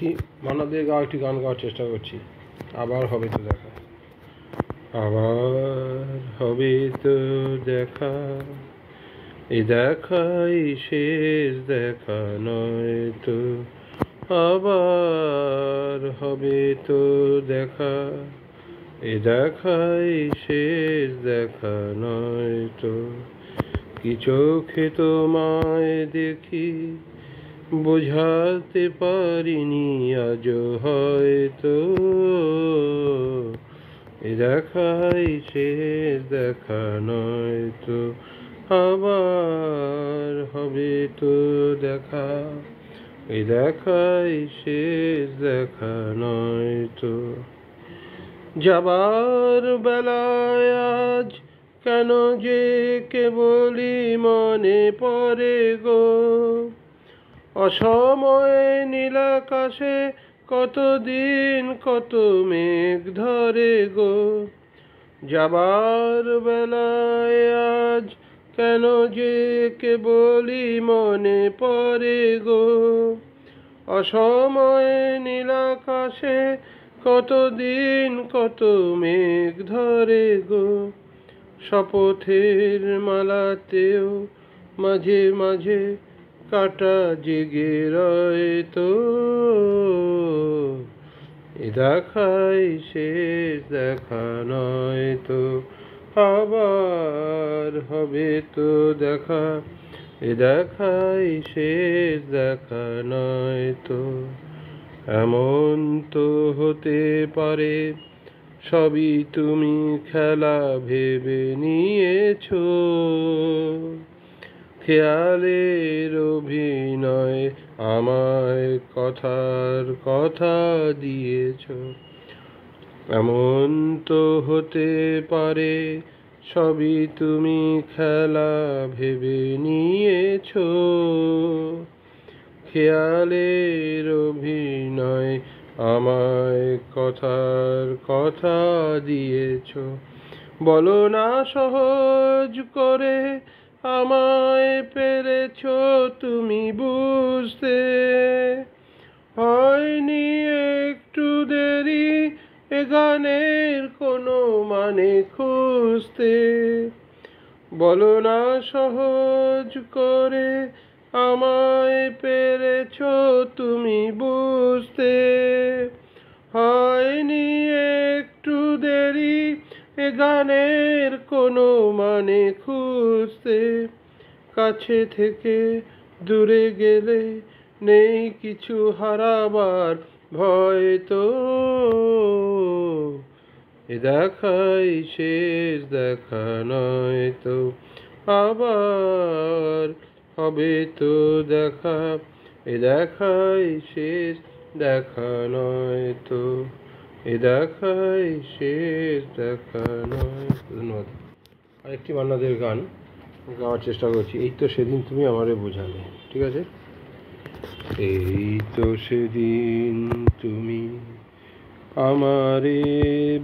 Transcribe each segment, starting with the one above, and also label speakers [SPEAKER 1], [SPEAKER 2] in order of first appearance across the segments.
[SPEAKER 1] মান্নাদের গাওয়া একটি গান গাওয়ার চেষ্টা করছি। আবার হবে তো দেখা, আবার হবে তো দেখা, এ দেখাই শেষ দেখা নয় তো। আবার হবে তো দেখা, এ দেখাই শেষ দেখা নয় তো। কি চোখে তোমায় দেখি বোঝাতে পারিনি আজও হয়তো, এ দেখাই শেষ দেখা নয় তো। আবার হবে তো দেখা, এ দেখাই শেষ দেখা নয় তো। যাবার বেলায় আজ কেন যে কেবলই মনে পড়ে গো, অসময়ে নীলাকাশে কতদিন কত মেঘ ধরে গো। যাবার বেলায় আজ কেন যে কেবলই মনে পড়ে গো, অসময়ে নীলাকাশে কতদিন কত মেঘ ধরে গো। শপথের মালাতেও মাঝে মাঝে কাটা জেগে রয় তো, এ দেখাই শেষ দেখা নয় তো। আবার হবে তো দেখা, এ দেখাই শেষ দেখা নয় তো। এমন তো হতে পারে সবই তুমি খেলা ভেবে নিয়েছো, খেয়ালের অভিনয় আমায় কথার কথা দিয়েছ। এমন তো হতে পারে সবই তুমি খেলা ভেবে নিয়েছ, খেয়ালের অভিনয় আমায় কথার কথা দিয়েছ। বলো না সহজ করে আমায় পেরেছ তুমি বুঝতে, হয়নি একটু দেরি এ গানের কোনো মানে খুঁজতে। বলো না সহজ করে আমায় পেরেছ তুমি বুঝতে, হয়নি একটু দেরি এ গানের কোনো মানে খুঁজতে। কাছে থেকে দূরে গেলে নেই কিছু হারাবার ভয় তো, এ দেখাই শেষ দেখা নয় তো। আবার হবে তো দেখা, এ দেখাই শেষ দেখা নয় তো, এ দেখাই শেষ দেখা নয়। ধন্যবাদ। আরেকটি মান্নাদের গান গাওয়ার চেষ্টা করছি। এই তো সেদিন তুমি আমারে বোঝালে। ঠিক আছে। এই তো সেদিন তুমি আমারে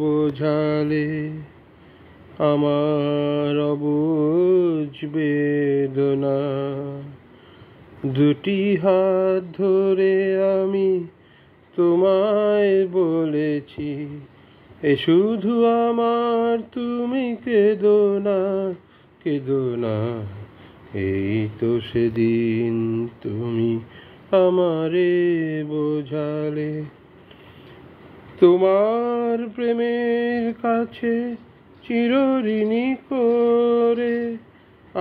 [SPEAKER 1] বোঝালে, আমার অবুঝ বেদনা। দুটি হাত ধরে আমি তোমায় বলেছি, এ শুধু আমার, তুমি কেঁদো না, কেঁদো না। এই তো সেদিন তুমি আমারে বোঝালে। তোমার প্রেমের কাছে চিরঋণী করে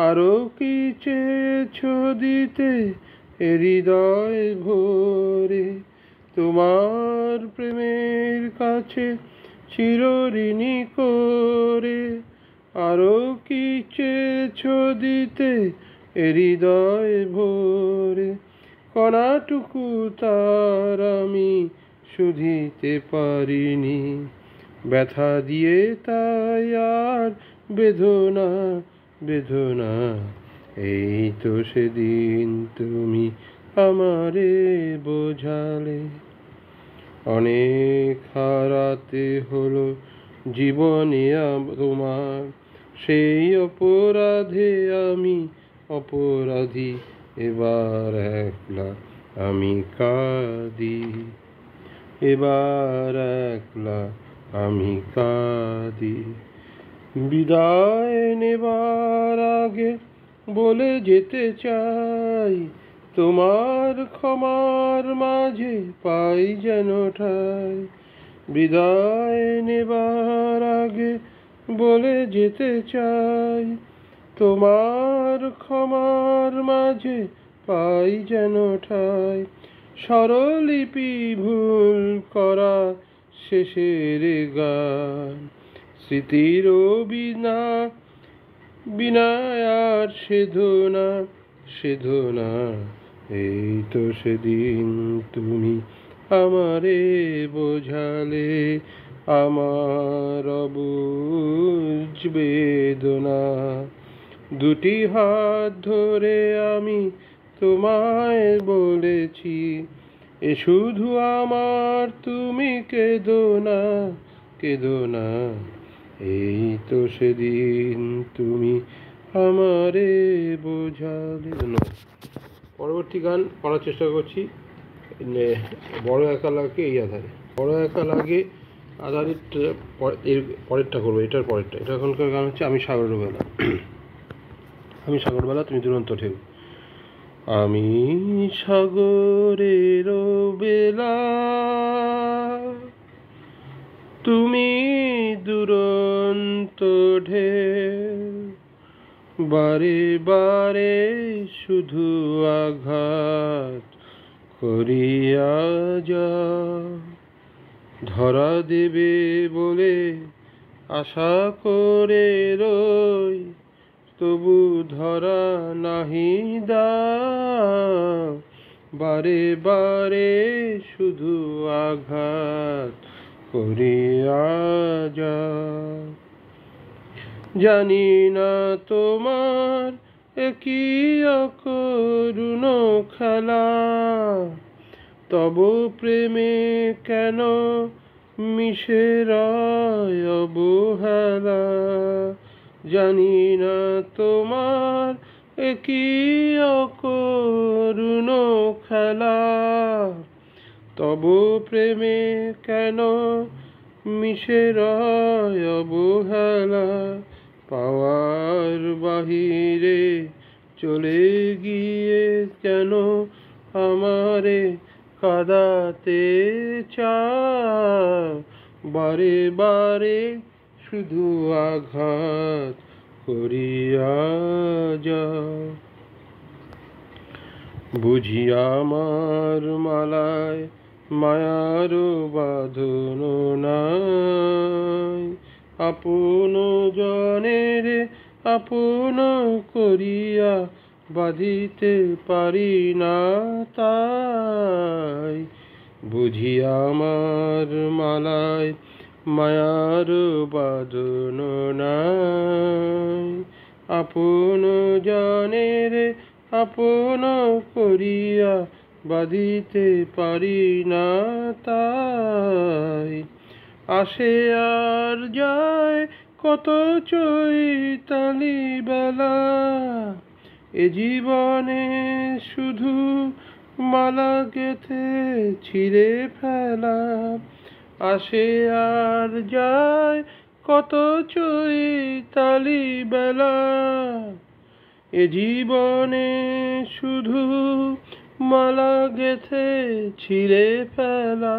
[SPEAKER 1] আরো কি চেয়েছ দিতে এ হৃদয় ভরে। তোমার প্রেমের কাছে চিরঋণী করে আরো কি চেয়েছ দিতে এ হৃদয় ভরে। কণাটুকু তার আমি শুধিতে পারিনি, ব্যথা দিয়ে তাই আর বেদনা, বেদনা। এই তো সেদিন তুমি আমারে বোঝালে। অনেক হারাতে হলো জীবনে তোমার, সেই অপরাধে আমি অপরাধী এবার একলা আমি কাঁদি, এবার একলা আমি কাঁদি। বিদায় নেবার আগে বলে যেতে চাই, তোমার ক্ষমার মাঝে পাই যেন ঠাই। বিদায় নেবার আগে বলে যেতে চাই, তোমার ক্ষমার মাঝে পাই যেন ঠাই। স্বরলিপি ভুল করা শেষের গান, স্মৃতির বিনায়ার সেধনা সেধনা। এই তো সেদিন তুমি আমারে বোঝালে আমার অবুঝ বেদনা। দুটি হাত ধরে আমি তোমায় বলেছি, এ শুধু আমার, তুমি কেঁদো না কেঁদো না। এই তো সেদিন তুমি আমারে বোঝালে। পরবর্তী গান করার চেষ্টা করছি। বড় একা লাগে এই আধারে, বড় একা লাগে আধারের এর পরেরটা করবো, এটার পরেরটা। এটা এখনকার গান হচ্ছে আমি সাগরের বেলা। আমি সাগরবেলা তুমি দুরন্ত ঢেউ। আমি সাগরের বেলা, তুমি দুরন্ত ঢেউ। বারে বারে শুধু আঘাত করিয়া যাও, ধরা দেবে বলে আশা করে রই, তবু ধরা নাহি দাও। বারে বারে শুধু আঘাত করিয়া যাও। জানি না তোমার একই অকরুণ খেলা, তব প্রেমে কেন মিশে রয় অবহেলা। জানি না তোমার একই অকরুণ খেলা, তব প্রেমে কেন মিশে রয় অবহেলা। পাওয়ার বাহিরে চলে গিয়ে কেন আমারে কাঁদাতে চাও, বারে বারে শুধু আঘাত করিয়া যাও। বুঝি আমার মালায় মায়ার বাঁধন নাই, আপন জনের আপন করিয়া বাঁধিতে পারি না তাই। বুঝি আমার মালায় মায়ার বাঁধন নাই, আপন জনের আপন করিয়া বাঁধিতে পারি না তাই। আসে আর যায় কত চৈতালি বেলা, এ জীবনে শুধু মালা গেথে ছিঁড়ে ফেলা। আসে আর যায় কত চৈতালি বেলা, এ জীবনে শুধু মালা গেথে ছিঁড়ে ফেলা।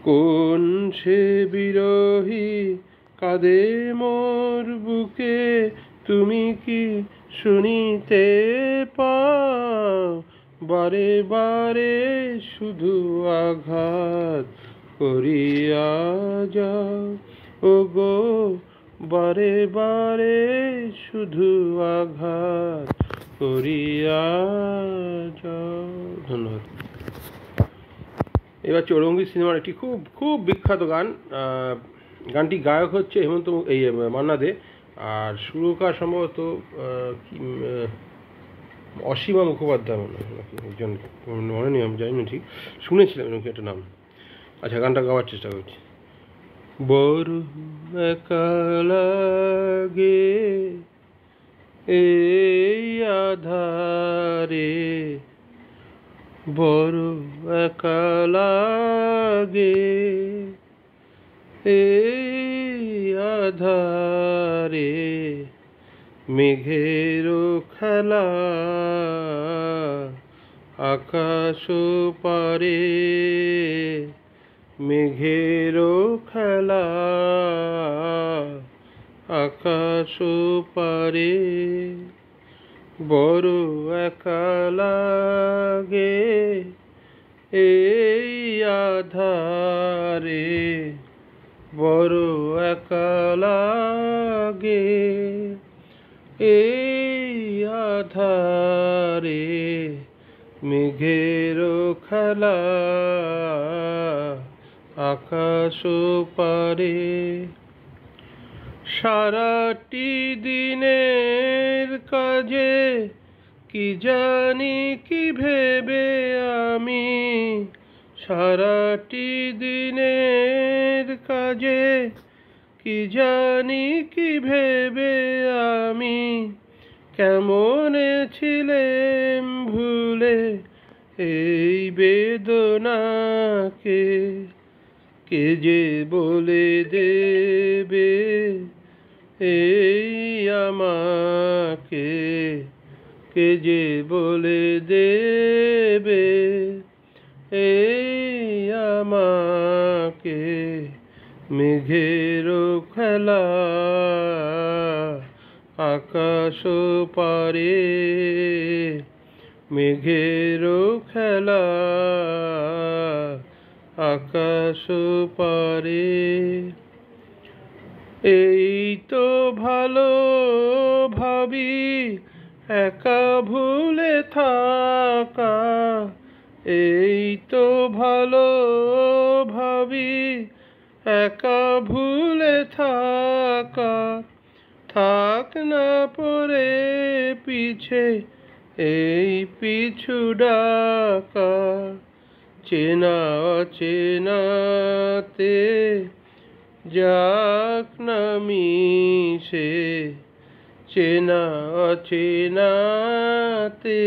[SPEAKER 1] কোন সে বিরহী কাঁদে মোর বুকে, তুমি কি শুনিতে পাও, বারে বারে শুধু আঘাত করিয়া যাও। ও গো বারে বারে শুধু আঘাত করিয়া যাও। ধন্যবাদ। এবার চৌরঙ্গী সিনেমার একটি খুব খুব বিখ্যাত গান। গানটি গায়ক হচ্ছে হেমন্ত এই মান্না দে, আর সুরকার সম্ভবত অসীমা মুখোপাধ্যায় মনে হয়, একজন মনে নেই, আমি জানি না, ঠিক শুনেছিলাম এরকম একটা নাম। আচ্ছা, গানটা গাওয়ার চেষ্টা করছি। বড় একা লাগে এই আধারে বড় একা লাগে, এই আধারে মেঘের খেলা, আকাশ পারে মেঘের খেলা, আকাশ পারে বড় একা লাগে, এই আধারে বড় একা লাগে, এই আধারে মেঘের খেলা, আকাশ পারে। সারাটি দিনের কাজে কি জানি কি ভেবে আমি, সারাটি দিনের কাজে কি জানি কি ভেবে আমি, কেমনে ছিলেম ভুলে এই বেদনাকে, কে যে বলে দেবে এই আমাকে, কে যে বলে দেবে এই আমাকে, মেঘের খেলা, আকাশ পারে মেঘের খেলা, আকাশ পারে। এই তো ভালো ভাবি একা ভুলে থাকা, এই তো ভালো ভাবি একা ভুলে থাকা, থাক না পরে পিছে এই পিছু ডাকা, চেনা অচেনাতে যাক না মিশে, চেনা অচেনাতে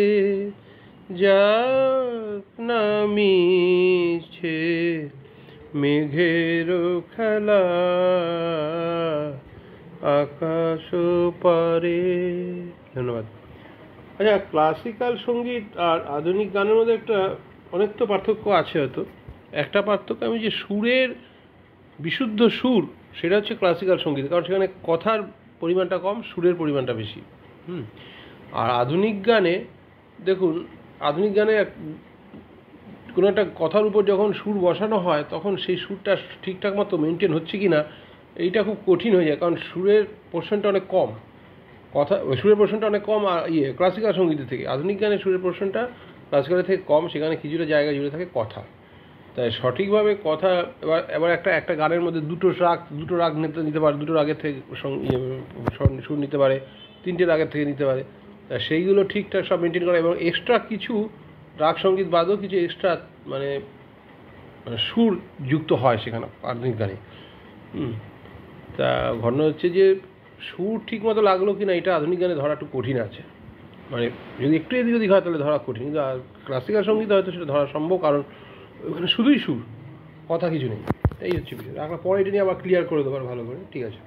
[SPEAKER 1] যাক না মিশে, মেঘের খেলা, আকাশ পারে। ধন্যবাদ। আচ্ছা, ক্লাসিক্যাল সঙ্গীত আর আধুনিক গানের মধ্যে অনেক তো পার্থক্য আছে হয়তো। একটা পার্থক্য আমি যে সুরের বিশুদ্ধ সুর, সেটা হচ্ছে ক্লাসিক্যাল সঙ্গীত, কারণ সেখানে কথার পরিমাণটা কম, সুরের পরিমাণটা বেশি। আর আধুনিক গানে দেখুন, আধুনিক গানে কোনো একটা কথার উপর যখন সুর বসানো হয় তখন সেই সুরটা ঠিকঠাক মতো মেনটেন হচ্ছে কি না এইটা খুব কঠিন হয়ে যায়, কারণ সুরের পোর্শনটা অনেক কম, সুরের পোর্শনটা অনেক কম ক্লাসিক্যাল সঙ্গীতের থেকে। আধুনিক গানে সুরের পোর্শনটা ক্লাসিক্যালের থেকে কম, সেখানে কিছুটা জায়গা জুড়ে থাকে কথা। তাই সঠিকভাবে কথা এবার একটা গানের মধ্যে দুটো রাগ নিতে পারে, দুটো রাগের থেকে সুর নিতে পারে, তিনটে রাগের থেকে নিতে পারে। তা সেইগুলো ঠিকঠাক সব মেনটেন করা, এবং এক্সট্রা কিছু রাগ সঙ্গীত বাদেও কিছু এক্সট্রা মানে সুর যুক্ত হয় সেখানে আধুনিক গানে। তা ঘটনা হচ্ছে যে সুর ঠিক মতো লাগলো কি না এটা আধুনিক গানে ধরা একটু কঠিন আছে, মানে যদি একটু এদিক ওদিক হয় তাহলে ধরা কঠিন, কিন্তু ক্লাসিক্যাল সঙ্গীত হয়তো সেটা ধরা সম্ভব, কারণ ওখানে শুধুই সুর, কথা কিছু নেই। এই হচ্ছে বিষয়। পরে এটা নিয়ে আবার ক্লিয়ার করে দেবার ভালো করে। ঠিক আছে।